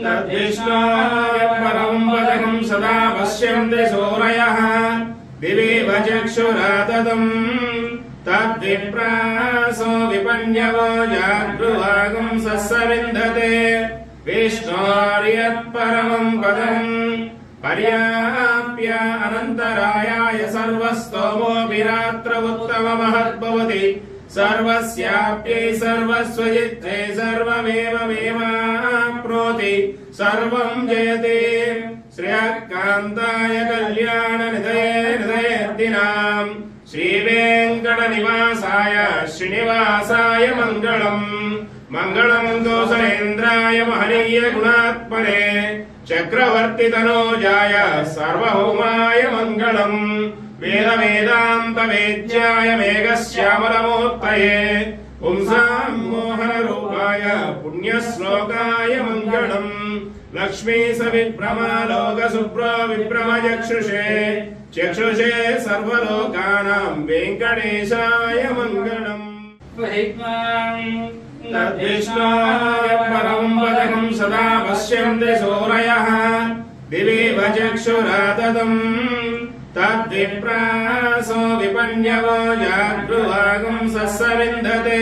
तद्विष्णोः परं वदकं सदा पश्यन्ति सूरयः दिवीव चक्षुराततम् तद्विप्रासो विपन्यवो जागृवागं सस्सविन्दते विष्णोर्यत्परमं पदम् पर्याप्य अनन्तरायाय सर्वस्तोमोऽपि रात्र उत्तममहद्भवति सर्वस्याप्यै सर्वस्वजित्ते सर्वमेवमेवाप्नोति सर्वं जयते श्रेयःकान्ताय कल्याणनिधये निधयेऽर्थिनाम् श्रीवेङ्कटनिवासाय श्रीनिवासाय मङ्गलम् मङ्गलम् दोषेन्द्राय महनीय गुणात्मने चक्रवर्तितनोजाय सार्वभौमाय मङ्गलम् वेदान्तवेद्याय मेघश्यामलमूर्तये पुंसां मोहनरूपाय पुण्यश्लोकाय मङ्गलम् लक्ष्मीसविभ्रमालोकसुप्रो विभ्रमचक्षुषे चक्षुषे सर्वलोकानां वेङ्कटेशाय मङ्गलम् तद्विष्णोः परं वदकं सदा पश्यन्ति सूरयः दिवीव चक्षुराततम् तद्विप्रासो विपन्यवो जागृवागं सस्सविन्दते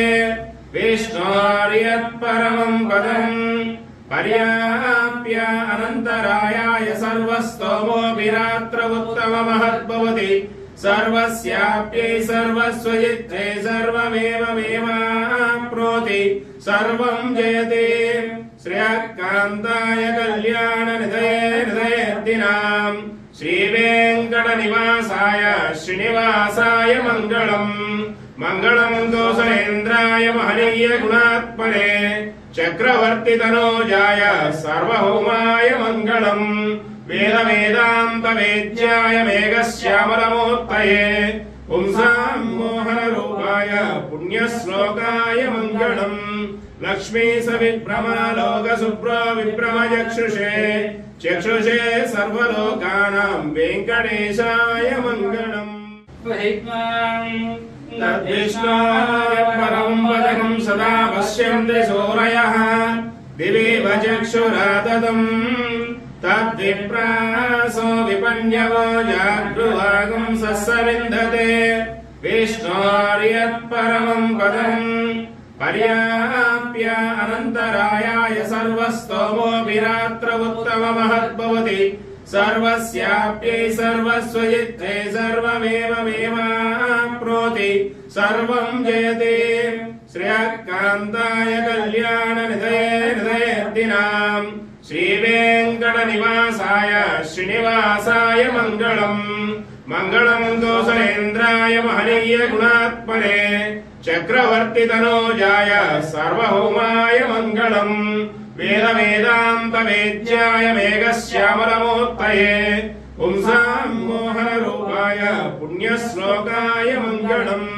विष्णोर्यत्परमं पदम् पर्याप्य अनन्तरायाय सर्वस्तोमोऽपि रात्र उत्तममहद्भवति सर्वस्याप्यै सर्वस्वजित्ते सर्वमेवमेवाप्नोति सर्वं जयते श्रेयःकान्ताय कल्याणनिधये निधयेऽर्थिनाम् श्रीवेङ्कटनिवासाय श्रीनिवासाय मङ्गलम् मङ्गलम् दोषेन्द्राय महनीय गुणात्मने चक्रवर्तितनोजाय सार्वभौमाय मङ्गलम् वेदान्तवेद्याय मेघश्यामलमूर्तये पुंसां मोहनरूपाय पुण्यश्लोकाय मङ्गलम् लक्ष्मीसविभ्रमालोकसुप्रो विभ्रमचक्षुषे चक्षुषे सर्वलोकानां वेङ्कटेशाय मङ्गलम् तद्विष्णोः परं वदकं सदा पश्यन्ति सूरयः दिवीव चक्षुराततम् तद्विप्रासो विपन्यवो जागृवागं सस्सविन्दते विष्णोर्यत्परमं पदम् पर्याप्य अनन्तरायाय सर्वस्तोमोऽपि रात्र उत्तममहद्भवति सर्वस्याप्यै सर्वस्वजित्ते सर्वमेवमेवाप्नोति सर्वं जयते श्रेयःकान्ताय कल्याणनिधये निधयेऽर्थिनाम् श्रीवेङ्कटनिवासाय श्रीनिवासाय मङ्गलम् मङ्गलम् दोषेन्द्राय महनीय गुणात्मने चक्रवर्तितनोजाय सार्वभौमाय मङ्गलम् वेदान्तवेद्याय मेघश्यामलमूर्तये पुंसां मोहनरूपाय पुण्यश्लोकाय मङ्गलम्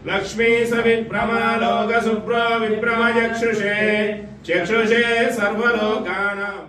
लक्ष्मीसविभ्रमालोकसुप्रो विभ्रमचक्षुषे चक्षुषे सर्वलोकानां